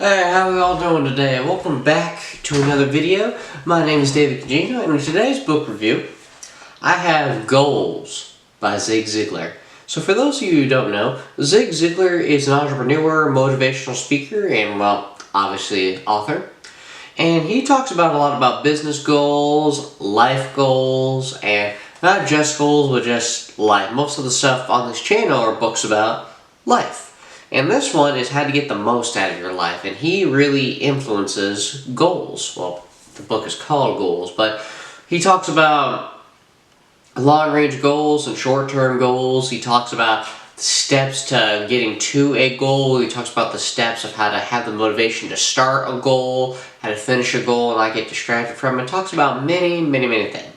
Hey, how are we all doing today? Welcome back to another video. My name is David Cagino, and in today's book review, I have Goals by Zigler. So for those of you who don't know, Zigler is an entrepreneur, motivational speaker, and, well, obviously author. And he talks about a lot about business goals, life goals, and not just goals, but just life. Most of the stuff on this channel are books about life. And this one is how to get the most out of your life. And he really influences goals. Well, the book is called Goals, but he talks about long-range goals and short-term goals. He talks about the steps to getting to a goal. He talks about the steps of how to have the motivation to start a goal, how to finish a goal and not get distracted from it. He talks about many, many, many things.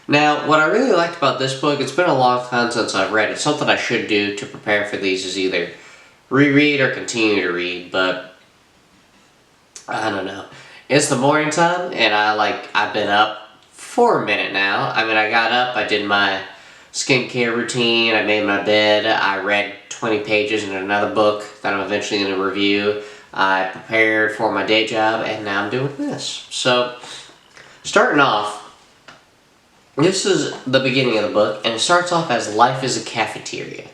Now, what I really liked about this book, it's been a long time since I've read it. Something I should do to prepare for these is either reread or continue to read, but I don't know. It's the morning time, and I've been up for a minute now. I mean, I got up, I did my skincare routine, I made my bed, I read 20 pages in another book that I'm eventually going to review. I prepared for my day job, and now I'm doing this. So, starting off, this is the beginning of the book, and it starts off as life is a cafeteria.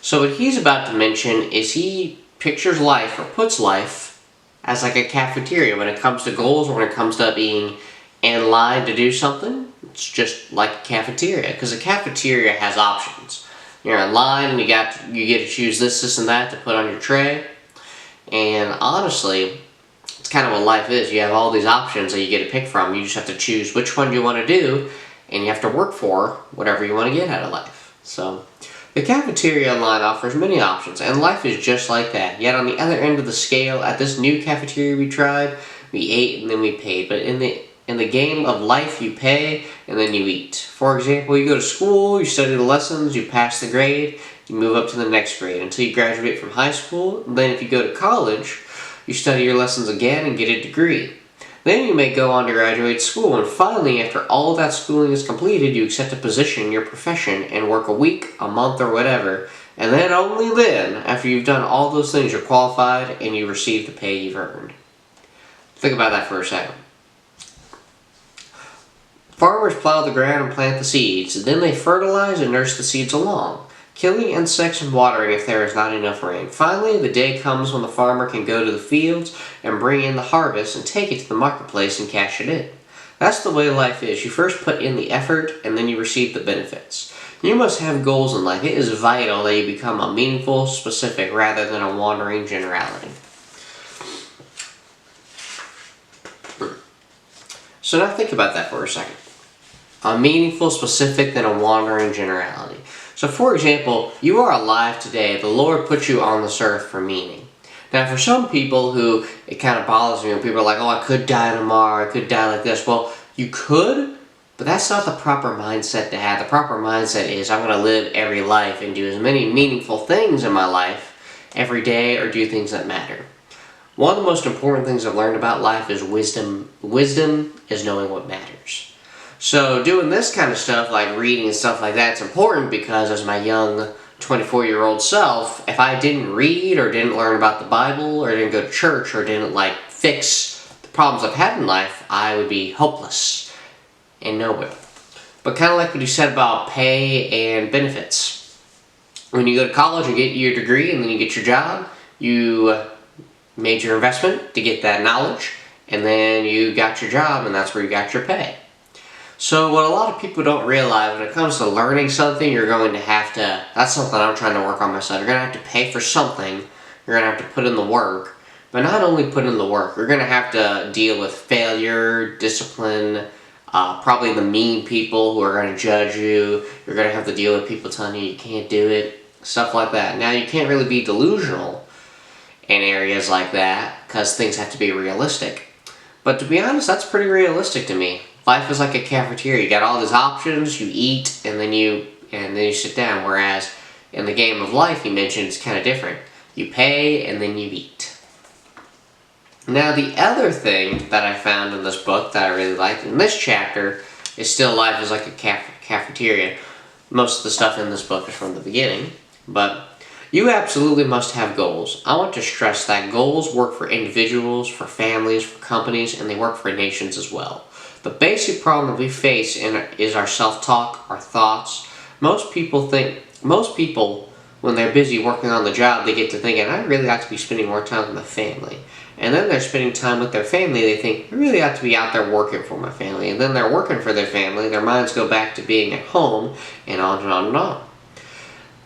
So what he's about to mention is he pictures life, or puts life, as like a cafeteria when it comes to goals, or when it comes to being in line to do something. It's just like a cafeteria, because a cafeteria has options. You're in line, and you get to choose this, and that to put on your tray. And honestly, it's kind of what life is. You have all these options that you get to pick from. You just have to choose which one you want to do, and you have to work for whatever you want to get out of life. So, the cafeteria line offers many options, and life is just like that. Yet on the other end of the scale, at this new cafeteria we tried, we ate and then we paid. But in the game of life, you pay and then you eat. For example, you go to school, you study the lessons, you pass the grade, you move up to the next grade until you graduate from high school. Then if you go to college, you study your lessons again and get a degree. Then you may go on to graduate school, and finally, after all of that schooling is completed, you accept a position in your profession and work a week, a month, or whatever, and then, only then, after you've done all those things, you're qualified and you receive the pay you've earned. Think about that for a second. Farmers plow the ground and plant the seeds, then they fertilize and nurse the seeds along, killing insects and watering if there is not enough rain. Finally, the day comes when the farmer can go to the fields and bring in the harvest and take it to the marketplace and cash it in. That's the way life is. You first put in the effort and then you receive the benefits. You must have goals in life. It is vital that you become a meaningful, specific, rather than a wandering generality. So now think about that for a second. A meaningful, specific, than a wandering generality. So for example, you are alive today. The Lord put you on this earth for meaning. Now for some people who, it kind of bothers me when people are like, oh, I could die tomorrow, I could die like this. Well, you could, but that's not the proper mindset to have. The proper mindset is, I'm going to live every life and do as many meaningful things in my life every day, or do things that matter. One of the most important things I've learned about life is wisdom. Wisdom is knowing what matters. So doing this kind of stuff, like reading and stuff like that, it's important because as my young 24-year-old self, if I didn't read or didn't learn about the Bible or didn't go to church or didn't fix the problems I've had in life, I would be hopeless and nowhere. But kind of like what you said about pay and benefits. When you go to college and get your degree and then you get your job, you made your investment to get that knowledge, and then you got your job and that's where you got your pay. So what a lot of people don't realize when it comes to learning something, you're going to have to, that's something I'm trying to work on myself, you're going to have to pay for something, you're going to have to put in the work, but not only put in the work, you're going to have to deal with failure, discipline, probably the mean people who are going to judge you, you're going to have to deal with people telling you you can't do it, stuff like that. Now you can't really be delusional in areas like that, because things have to be realistic. But to be honest, that's pretty realistic to me. Life is like a cafeteria. You got all these options, you eat, and then you sit down. Whereas in the game of life, you mentioned, it's kind of different. You pay, and then you eat. Now, the other thing that I found in this book that I really liked, in this chapter, is still life is like a cafeteria. Most of the stuff in this book is from the beginning, but You absolutely must have goals. I want to stress that goals work for individuals, for families, for companies, and they work for nations as well. The basic problem that we face is our self-talk, our thoughts. Most people, when they're busy working on the job, they get to thinking, I really ought to be spending more time with my family. And then they're spending time with their family, they think, I really ought to be out there working for my family. And then they're working for their family, their minds go back to being at home, and on and on and on.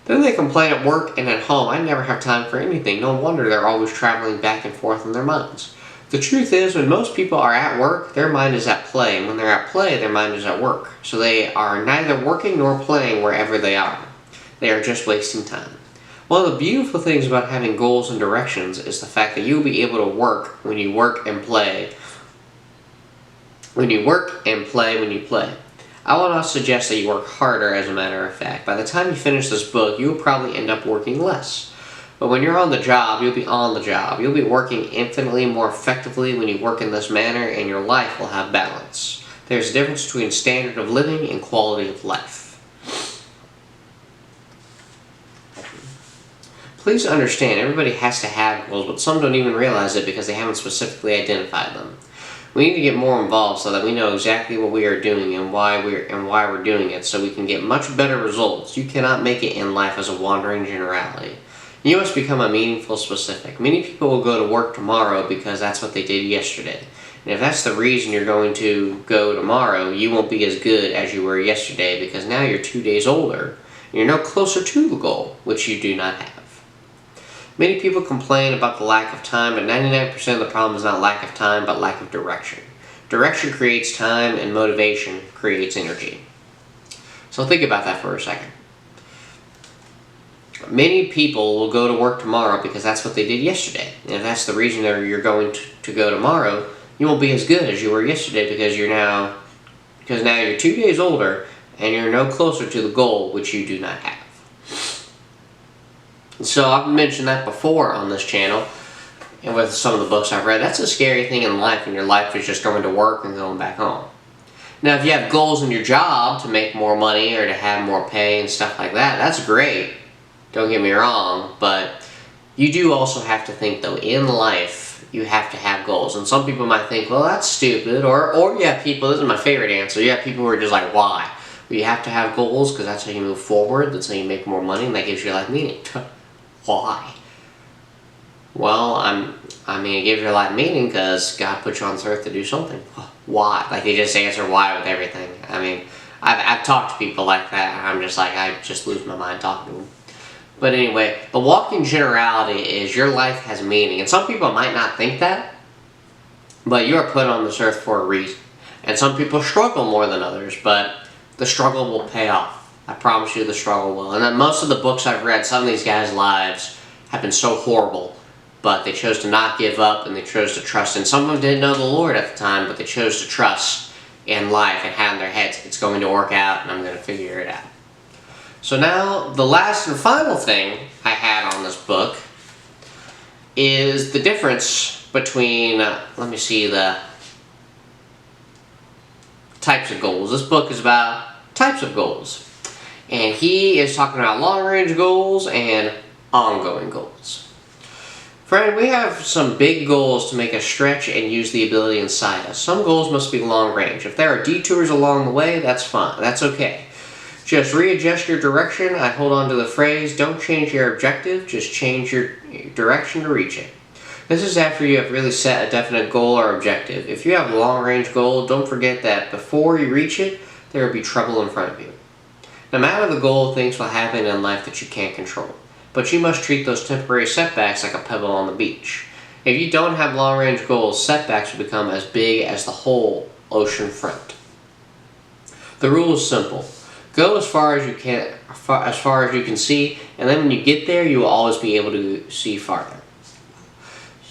Then they complain at work and at home, I never have time for anything. No wonder they're always traveling back and forth in their minds. The truth is, when most people are at work, their mind is at play. And when they're at play, their mind is at work. So they are neither working nor playing wherever they are. They are just wasting time. One of the beautiful things about having goals and directions is the fact that you'll be able to work when you work and play. When you work and play when you play. I will not suggest that you work harder, as a matter of fact. By the time you finish this book, you'll probably end up working less. But when you're on the job, you'll be on the job. You'll be working infinitely more effectively when you work in this manner, and your life will have balance. There's a difference between standard of living and quality of life. Please understand, everybody has to have goals, but some don't even realize it because they haven't specifically identified them. We need to get more involved so that we know exactly what we are doing and why we're doing it, so we can get much better results. You cannot make it in life as a wandering generality. You must become a meaningful specific. Many people will go to work tomorrow because that's what they did yesterday. And if that's the reason you're going to go tomorrow, you won't be as good as you were yesterday because now you're 2 days older and you're no closer to the goal, which you do not have. Many people complain about the lack of time, but 99% of the problem is not lack of time, but lack of direction. Direction creates time, and motivation creates energy. So think about that for a second. Many people will go to work tomorrow because that's what they did yesterday. And if that's the reason that you're going to go tomorrow, you won't be as good as you were yesterday because now you're 2 days older and you're no closer to the goal, which you do not have. So I've mentioned that before on this channel and with some of the books I've read. That's a scary thing in life when your life is just going to work and going back home. Now if you have goals in your job to make more money or to have more pay and stuff like that, that's great. Don't get me wrong, but you do also have to think though, in life you have to have goals. And some people might think, well that's stupid, or you have people, this is my favorite answer, you have people who are just like, why? Well, you have to have goals because that's how you move forward, that's how you make more money, and that gives your life meaning. Why? Well, I mean, it gives your life meaning because God put you on this earth to do something. Why? Like, they just answer why with everything. I mean, I've talked to people like that, and I'm just like, I just lose my mind talking to them. But anyway, the walking generality is your life has meaning. And some people might not think that, but you are put on this earth for a reason. And some people struggle more than others, but the struggle will pay off. I promise you the struggle will. And then most of the books I've read, some of these guys' lives have been so horrible, but they chose to not give up and they chose to trust. And some of them didn't know the Lord at the time, but they chose to trust in life and had in their heads, it's going to work out and I'm going to figure it out. So now, the last and final thing I had on this book is the difference between, let me see, the types of goals. This book is about types of goals. And he is talking about long-range goals and ongoing goals. Friend, we have some big goals to make us stretch and use the ability inside us. Some goals must be long-range. If there are detours along the way, that's fine. That's okay. Just readjust your direction. I hold on to the phrase, don't change your objective, just change your direction to reach it. This is after you have really set a definite goal or objective. If you have a long-range goal, don't forget that before you reach it, there will be trouble in front of you. No matter the goal, things will happen in life that you can't control. But you must treat those temporary setbacks like a pebble on the beach. If you don't have long-range goals, setbacks will become as big as the whole ocean front. The rule is simple. Go as far as you can, as far as you can see, and then when you get there, you will always be able to see farther.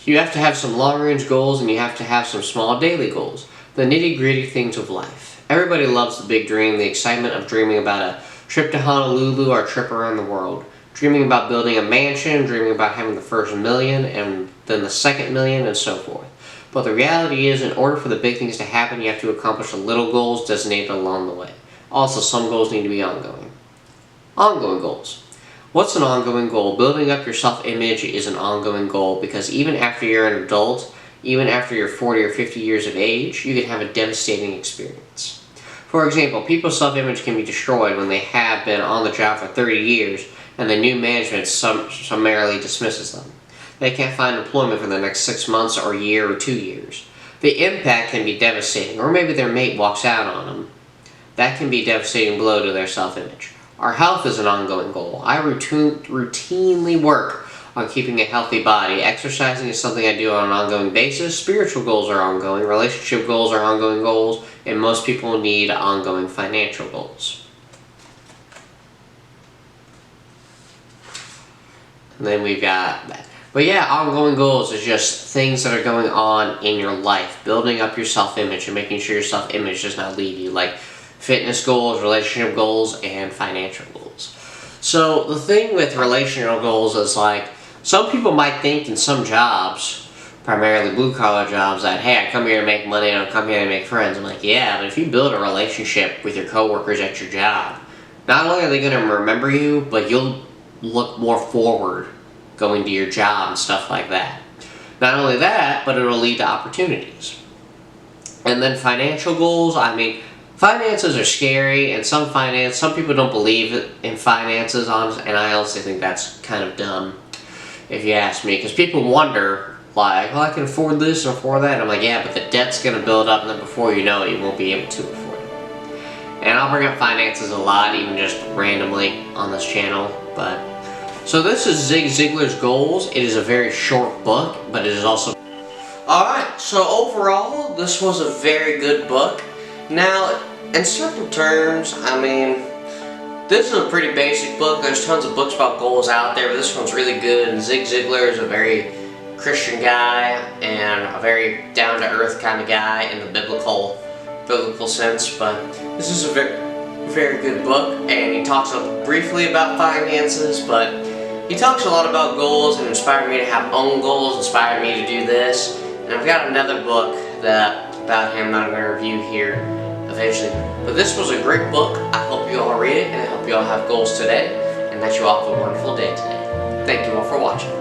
You have to have some long-range goals, and you have to have some small daily goals. The nitty-gritty things of life. Everybody loves the big dream, the excitement of dreaming about a trip to Honolulu or a trip around the world. Dreaming about building a mansion, dreaming about having the first million, and then the second million, and so forth. But the reality is, in order for the big things to happen, you have to accomplish the little goals designated along the way. Also, some goals need to be ongoing. Ongoing goals. What's an ongoing goal? Building up your self-image is an ongoing goal because even after you're an adult, even after you're 40 or 50 years of age, you can have a devastating experience. For example, people's self-image can be destroyed when they have been on the job for 30 years and the new management summarily dismisses them. They can't find employment for the next 6 months or a year or 2 years. The impact can be devastating, or maybe their mate walks out on them. That can be a devastating blow to their self-image. Our health is an ongoing goal. I routinely work on keeping a healthy body. Exercising is something I do on an ongoing basis. Spiritual goals are ongoing. Relationship goals are ongoing goals. And most people need ongoing financial goals. And then we've got that. But yeah, ongoing goals is just things that are going on in your life. Building up your self-image and making sure your self-image does not leave you. Like fitness goals, relationship goals, and financial goals. So the thing with relational goals is like, some people might think in some jobs, primarily blue-collar jobs, that, hey, I come here to make money and I come here to make friends. I'm like, yeah, but if you build a relationship with your coworkers at your job, not only are they going to remember you, but you'll look more forward going to your job and stuff like that. Not only that, but it'll lead to opportunities. And then financial goals, I mean, finances are scary, and some people don't believe in finances, and I honestly think that's kind of dumb, if you ask me, because people wonder, like, well, I can afford this and afford that, and I'm like, yeah, but the debt's going to build up, and then before you know it, you won't be able to afford it. And I'll bring up finances a lot, even just randomly on this channel, but... So this is Zig Ziglar's Goals. It is a very short book, but it is also... Alright, so overall, this was a very good book. Now, in simple terms, I mean, this is a pretty basic book. There's tons of books about goals out there, but this one's really good. And Zig Ziglar is a very Christian guy and a very down-to-earth kind of guy in the biblical sense. But this is a very good book, and he talks briefly about finances, but he talks a lot about goals and inspired me to have own goals, inspired me to do this. And I've got another book about him that I'm going to review here eventually. But this was a great book. I hope you all read it, and I hope you all have goals today, and that you all have a wonderful day today. Thank you all for watching.